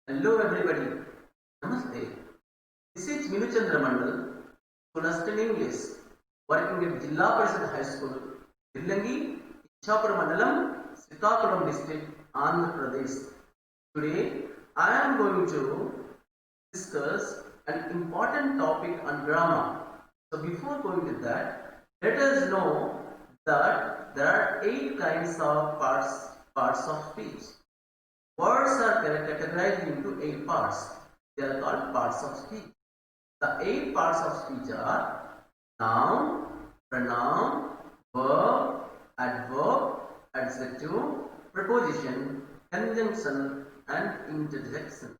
Hello everybody. Namaste. This is Minu Chandra Mandal, School Assistant English, working at Jilla Parishad High School, Dillangi, Ichapur Mandalam, Srikakulam district, Andhra Pradesh. Today, I am going to discuss an important topic on grammar. So before going to that, let us know that there are 8 kinds of parts of speech. Words are categorized into 8 parts. They are called parts of speech. The 8 parts of speech are noun, pronoun, verb, adverb, adjective, preposition, conjunction, and interjection.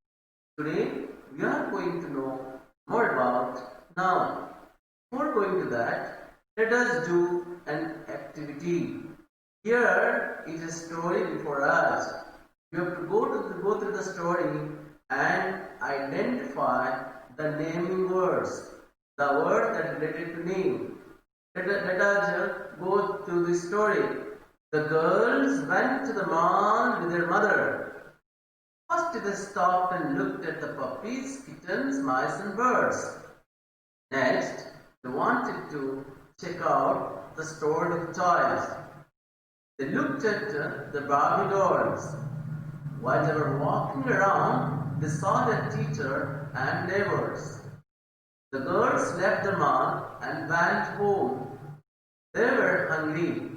Today we are going to know more about noun. Before going to that, let us do an activity. Here is a story before us. You have to go through the story and identify the naming words, the word that is related to name. Let us go through the story. The girls went to the mall with their mother. First they stopped and looked at the puppies, kittens, mice and birds. Next, they wanted to check out the store of toys. They looked at the Barbie dolls. While they were walking around, they saw their teacher and neighbors. The girls left the mall and went home. They were hungry.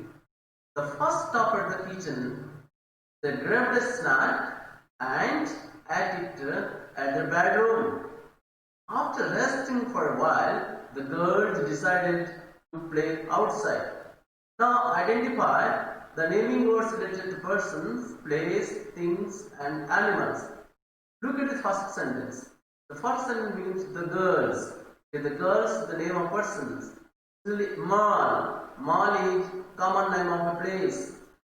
The first stop at the kitchen, they grabbed a snack and ate it at their bedroom. After resting for a while, the girls decided to play outside. Now identify the naming words related to persons, place, things and animals. Look at the first sentence. The first sentence means the girls. Okay, the girls, the name of persons. Mall. Mall is common name of a place.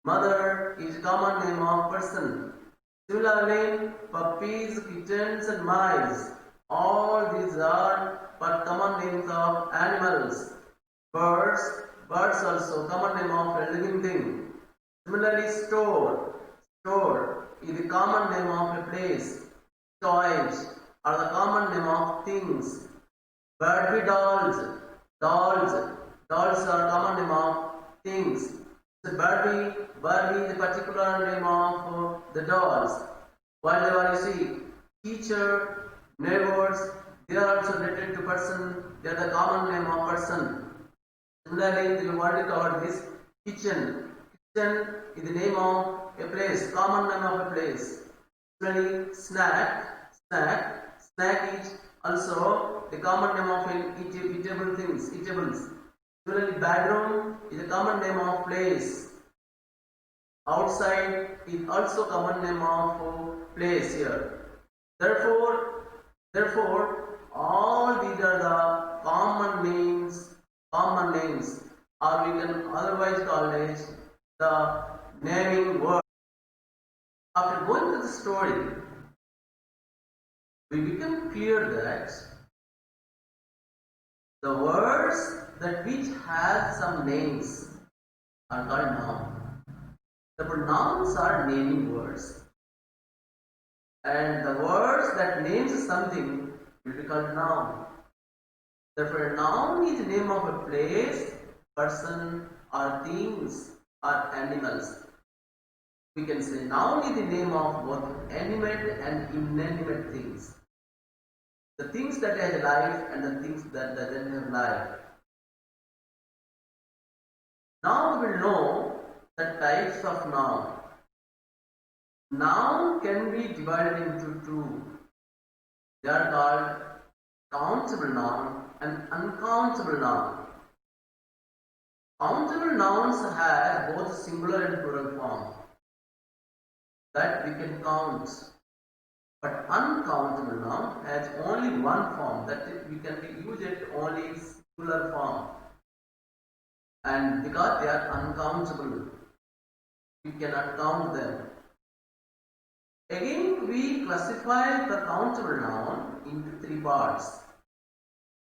Mother is common name of person. Similarly, puppies, kittens and mice. All these are common names of animals. Birds also common name of a living thing. Similarly, store is the common name of a place. Toys are the common name of things. Barbie dolls are common name of things. So Barbie is a particular name of the dolls. While you see teacher, neighbors, they are also related to person. They are the common name of person. Similarly, we already covered this. Kitchen is the name of a place, common name of a place. Similarly, snack is also the common name of eatable things, eatables. Similarly, bedroom is a common name of place. Outside is also common name of place here. Therefore, all these are the common names, or we can otherwise call it the naming word. After going to the story, we become clear that the words that which have some names are called noun. The pronouns are naming words, and the words that names something will be called noun. Therefore, a noun is the name of a place, person, or things, or animals. We can say noun is the name of both animate and inanimate things. The things that have life and the things that doesn't have life. Now we will know the types of noun. Noun can be divided into 2. They are called countable noun and uncountable noun. Countable nouns have both singular and plural form that we can count, but uncountable noun has only one form, that we can use it only in singular form, and because they are uncountable, we cannot count them. Again, we classify the countable noun into 3 parts.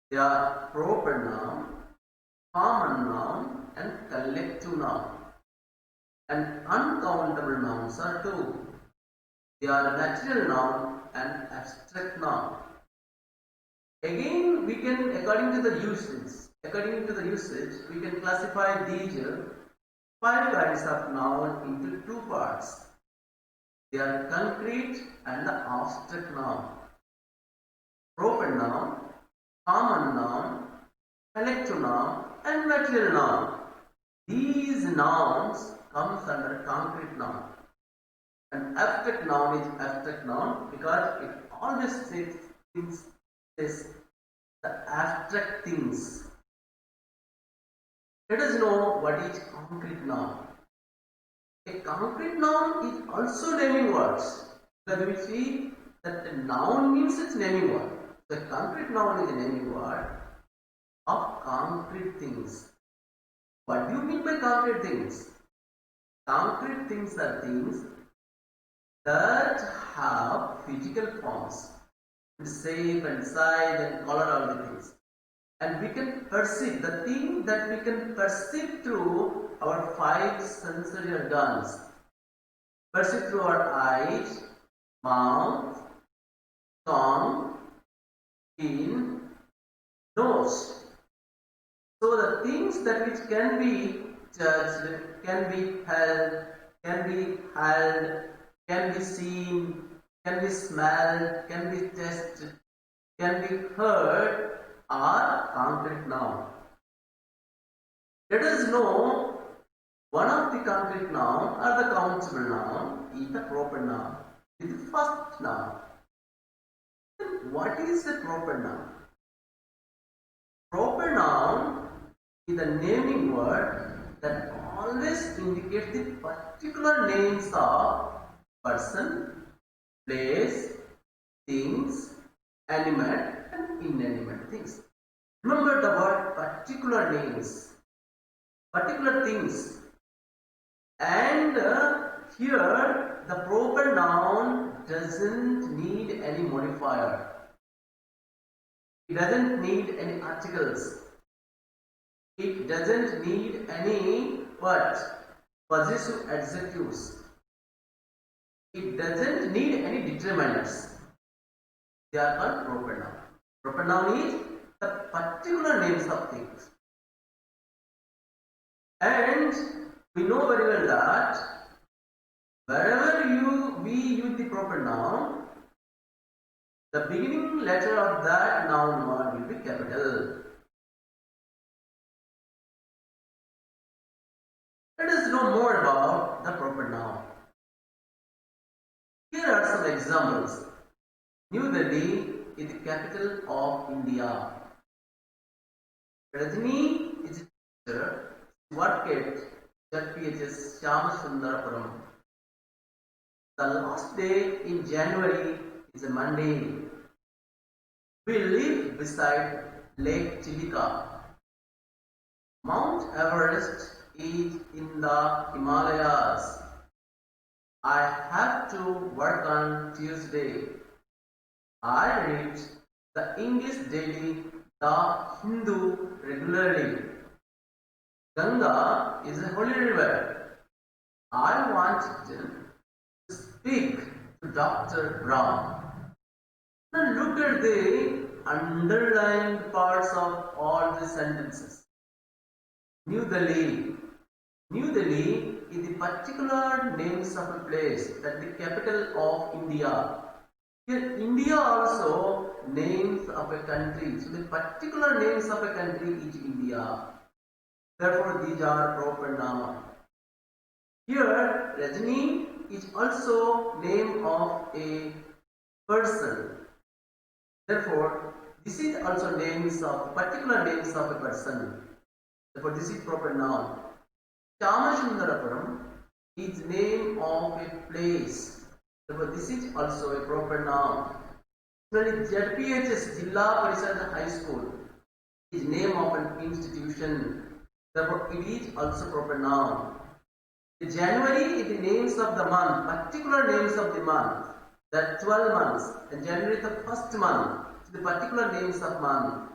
They are proper noun, common noun and collective noun. And uncountable nouns are 2. They are natural noun and abstract noun. Again, we can, according to the usage, we can classify these five kinds of noun into two parts. They are concrete and the abstract noun. Proper noun, common noun, collective noun, and material noun. These nouns comes under concrete noun. And abstract noun is abstract noun because it always says the abstract things. Let us know what is concrete noun. A concrete noun is also naming words. Because we see that a noun means it's naming word. The concrete noun is a naming word of concrete things. What do you mean by concrete things? Concrete things are things that have physical forms, shape and size and color, all the things. And we can perceive the thing that we can perceive through our five sensory organs. Perceive through our eyes, mouth, tongue, skin, nose. So the things that which can be judged, can be held, can be seen, can be smelled, can be tasted, can be heard are concrete noun. Let us know one of the concrete noun or the countable noun is the proper noun. It is the first noun. Then what is the proper noun? Proper noun is a naming word that always indicates the particular names of person, place, things, animate and inanimate things. Remember the word particular names, particular things. And here the proper noun doesn't need any modifier. It doesn't need any articles. It doesn't need any what? Possessive adjectives. It doesn't need any determinants. They are called proper noun. Proper noun is the particular names of things. And we know very well that wherever we use the proper noun, the beginning letter of that noun word will be capital. Let us know more about the proper noun. Here are some examples. New Delhi is the capital of India. Rajni is a teacher. She worked at ZPHS Shyamasundarpuram. The last day in January is a Monday. We live beside Lake Chilika. Mount Everest is in the Himalayas. I have to work on Tuesday. I read the English daily The Hindu regularly. Ganga is a holy river. I wanted to speak to Dr. Brown. Now look at the underlined parts of all the sentences. New Delhi. New Delhi is the particular names of a place, that the capital of India. Here India also names of a country. So the particular names of a country is India. Therefore these are proper noun. Here Rajni is also name of a person. Therefore this is also names of particular names of a person. Therefore this is proper noun. Shyamasundarpuram is name of a place. Therefore this is also a proper noun. Similarly, ZPHS Jilla Parishad High School is name of an institution. Therefore it is also proper noun. The January is the names of the month, particular names of the month. There are 12 months, and January is the first month. So the particular names of month.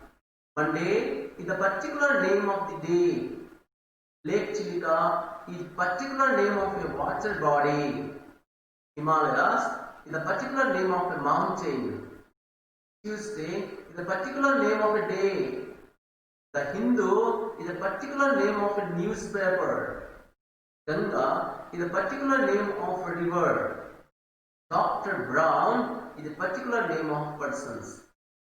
Monday is the particular name of the day. Lake Chilika is particular name of a water body. Himalayas is a particular name of a mountain. Tuesday is a particular name of a day. The Hindu is a particular name of a newspaper. Ganga is a particular name of a river. Dr. Brown is a particular name of persons.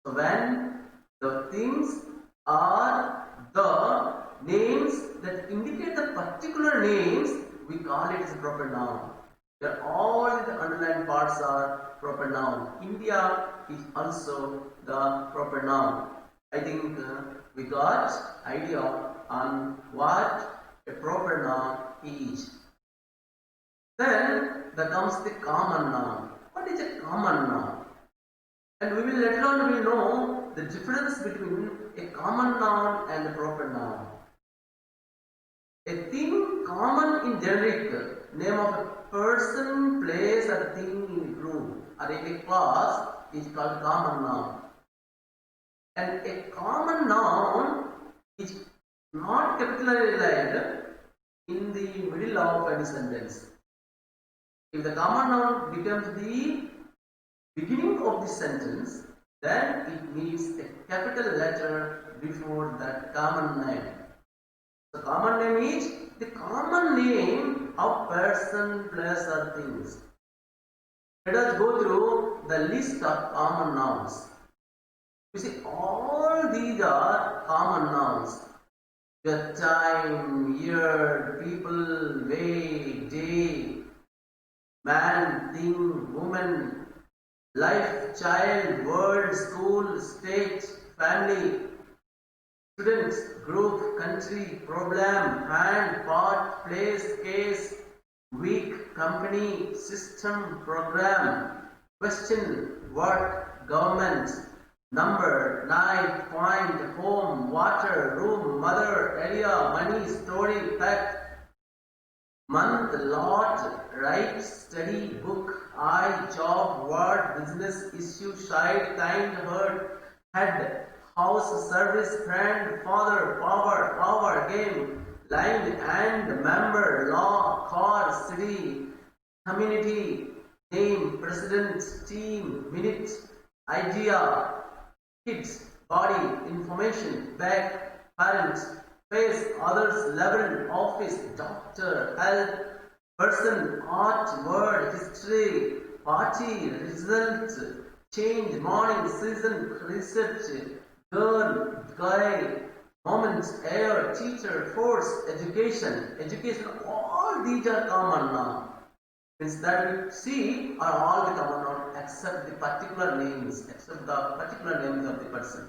So when the things are the names that indicate the particular names, we call it as a proper noun. Here all the underlined parts are proper noun. India is also the proper noun. I think we got idea on what a proper noun is. Then there comes the common noun. What is a common noun? And we will later on will know the difference between a common noun and a proper noun. A thing common in generic, name of a person, place, or thing in group, or a class is called common noun. And a common noun is not capitalized in the middle of any sentence. If the common noun becomes the beginning of the sentence, then it needs a capital letter before that common name. The common name is the common name of person, place, or things. Let us go through the list of common nouns. You see, all these are common nouns. The time, year, people, way, day, man, thing, woman, life, child, world, school, state, family, students, group, country, problem, hand, part, place, case, week, company, system, program, question, work, government, number, night, point, home, water, room, mother, area, money, story, fact, month, lot, right, study, book, eye, job, word, business, issue, child, kind, hurt, head, house, service, friend, father, power, game, line, and, member, law, car, city, community, name, president, team, minute, idea, kids, body, information, bag, parents, face, others, level, office, doctor, health, person, art, word, history, party, result, change, morning, season, research, girl, guy, moment, air, teacher, force, education, all these are common now. Means that we see are all the common noun except the particular names, except the particular names of the person.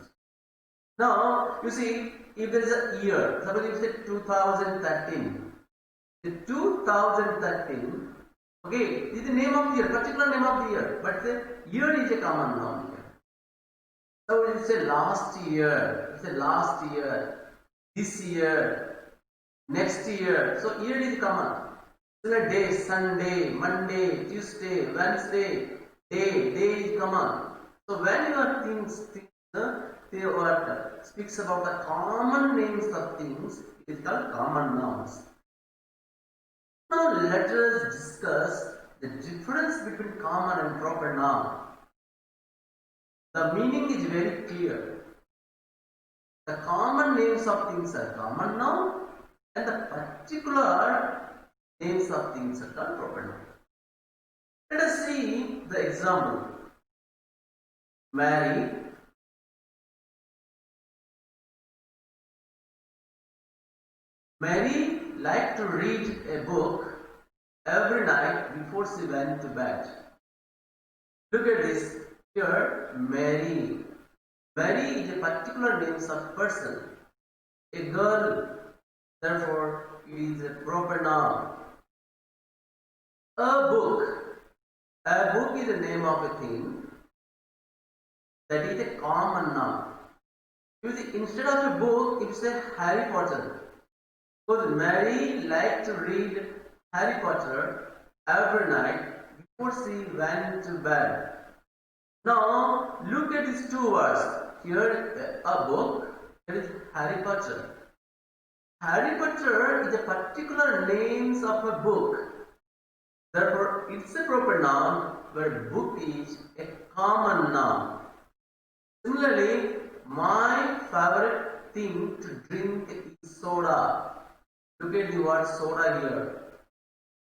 Now, you see, if there is a year, suppose you say 2013. The 2013, okay, is the name of the year, particular name of the year, but the year is a common noun here. So you say last year, this year, next year. So year is common. So day, Sunday, Monday, Tuesday, Wednesday, day is common. So when you are speaks about the common names of things, it is called common nouns. Now let us discuss the difference between common and proper noun. The meaning is very clear. The common names of things are common noun, and the particular names of things are called proper noun. Let us see the example. Mary liked to read a book every night before she went to bed. Look at this. Here, Mary. Mary is a particular name of person. A girl, therefore, it is a proper noun. A book. A book is the name of a thing. That is a common noun. You see, instead of a book, it says Harry Potter. Because Mary liked to read Harry Potter every night before she went to bed. Now, look at these two words. Here, a book, here is Harry Potter. Harry Potter is a particular name of a book. Therefore, it's a proper noun where book is a common noun. Similarly, my favorite thing to drink is soda. Look at the word soda here.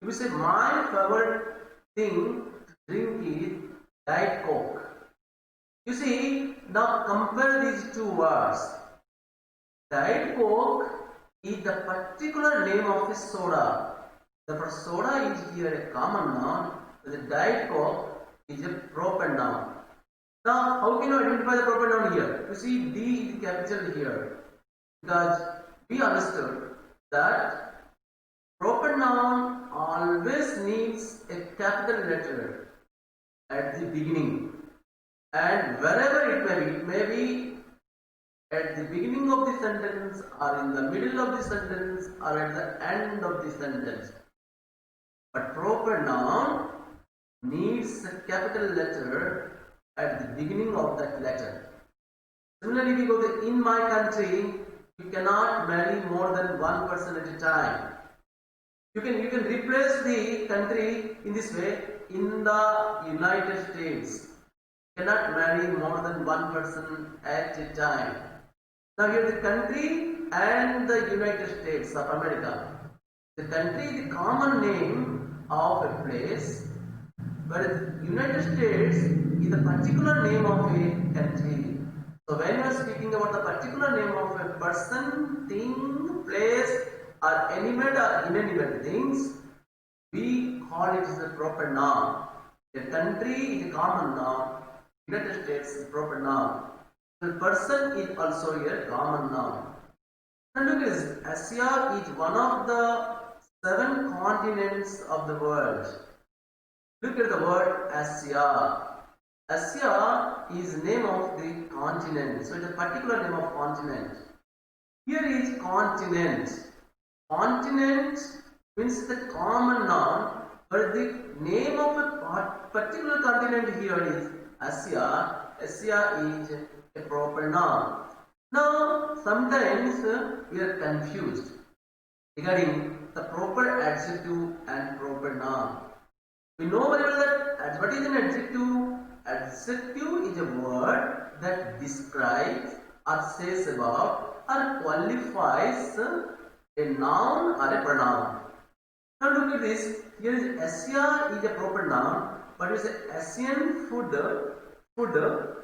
If you say my favorite thing to drink is Diet Coke. You see, now compare these two words. Diet Coke is the particular name of the soda. Therefore, soda is here a common noun, the Diet Coke is a proper noun. Now, how can you identify the proper noun here? You see, D is capital here because we understood that proper noun always needs a capital letter at the beginning, and wherever it may be at the beginning of the sentence or in the middle of the sentence or at the end of the sentence. But proper noun needs a capital letter at the beginning of that letter. Similarly, we go to in my country, you cannot marry more than one person at a time. You can replace the country in this way. In the United States, you cannot marry more than one person at a time. Now here the country and the United States of America. The country is the common name of a place, whereas United States is the particular name of a country. So when you are speaking about the particular name of a person, thing, place, or animate or inanimate things, we call it as a proper noun. A country is a common noun. United States is a proper noun. The person is also a common noun. And look at this. Asia is one of the 7 continents of the world. Look at the word Asia. Asia is name of the continent. So it's a particular name of continent. Here is continent. Continent means the common noun, but the name of a particular continent here is Asia. Asia is a proper noun. Now, sometimes we are confused regarding the proper adjective and proper noun. We know very well that what is an adjective? Adjective is a word that describes or says about or qualifies a noun or a pronoun. Now look at this. Here is Asia is a proper noun, but it is Asian food.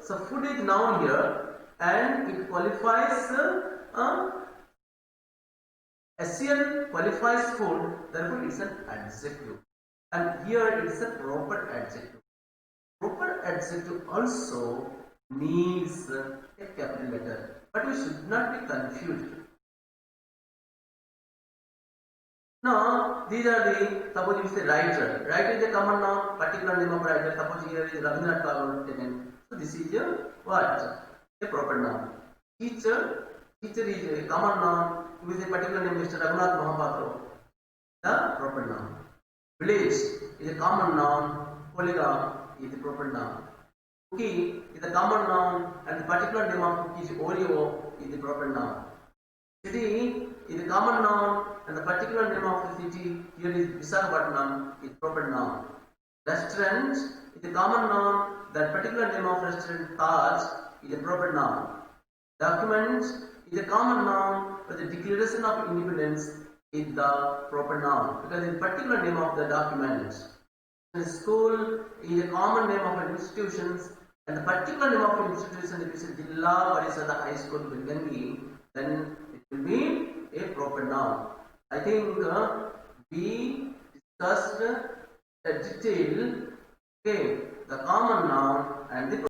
So food is noun here, and it qualifies Asian qualifies food. Therefore, it's an adjective, and here it is a proper adjective. Proper adjective also needs a capital letter, but we should not be confused. Now, these are the, suppose you say writer. Writer is a common noun, particular name of writer. Suppose here is Rabindranath Tagore taken. So this is a what? A proper noun. Teacher. Teacher is a common noun. With a particular name, Mr. Raghunath Mahapatro. The proper noun. Village is a common noun. Polygon is a proper noun. Cookie is a common noun, and the particular name of cookie is Oreo is the proper noun. City is a common noun, and the particular name of the city here is Visakhapatnam is proper noun. Restaurant is a common noun, that particular name of restaurant Taj is a proper noun. Document is a common noun, but the Declaration of Independence is the proper noun because it's the particular name of the document. And school is a common name of institutions, and the particular name of institution, if you say Jilla Parishad High School Bilgangi, then it will be a proper noun. I think we discussed a detail, okay, the common noun and the